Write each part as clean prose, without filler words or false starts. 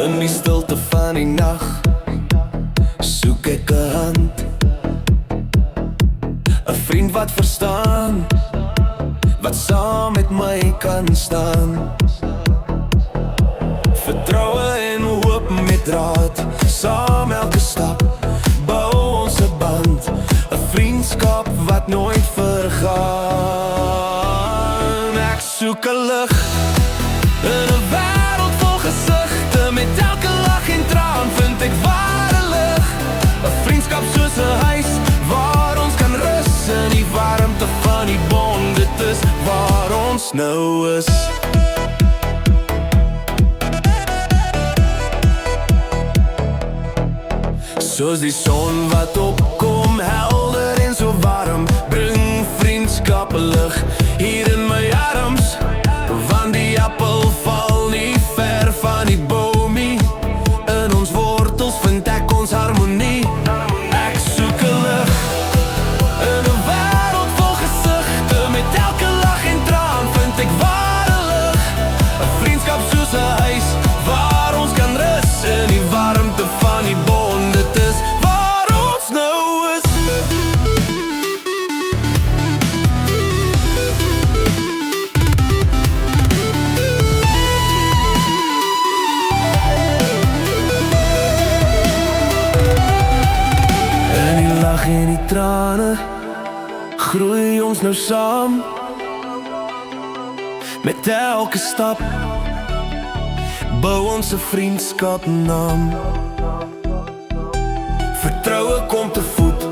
In die stilte van die nag soek ek 'n hand, 'n vriend wat verstaan, wat saam met my kan staan. Vertroue en hoop met draad, saam elke stap bou ons 'n band, 'n vriendskap wat nooit vergaan. Ek soek 'n lig in 'n wêreld vol gesigte, met elke lag en traan vind ek ware lig. 'n Vriendskap soos 'n huis waar ons kan rus in die warmte van die bond. Dit is waar ons nou is. Soos die son wat opkom, helder en so warm, bring vriendskap lig hier in my arms. Want die appel val nie ver van die boomie, in ons wortels vind ek ons harmonie. Ek soek 'n lig in 'n wêreld vol gesigte, met elke lag en traan vind ek ware lig. 'n Vriendskap soos 'n huis waar ons kan rus in die warmte van die bond. Dit is waar ons nou is. En die lag en die trane groei ons nou saam, met elke stap bou ons 'n vriendskap naam. Vertroue kom te voet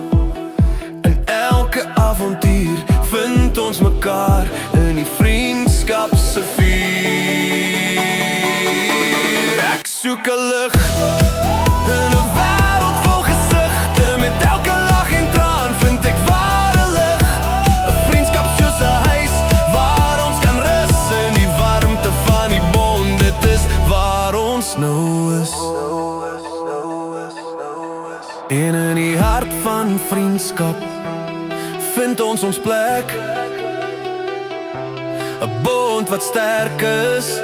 in elke avontuur, vind ons mekaar in die vriendskap se vuur. Ek soek 'n lig in 'n wêreld vol gesigte, met elke lag en traan vind ek ware lig. 'n Vriendskap soos 'n huis waar ons kan rus in die warmte van die bond. Dit is waar ons nou is. En in die hart van vriendskap vind ons plek, 'n bond wat sterk is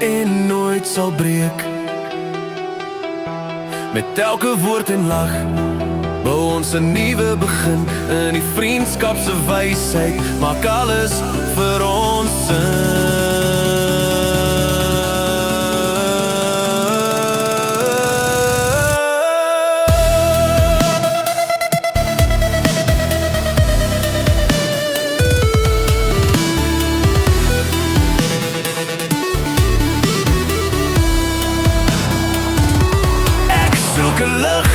en nooit sal breek. Met elke woord en lag bou ons 'n nuwe begin, in die vriendskap se wysheid maak alles vir ons sin. Ek soek 'n lig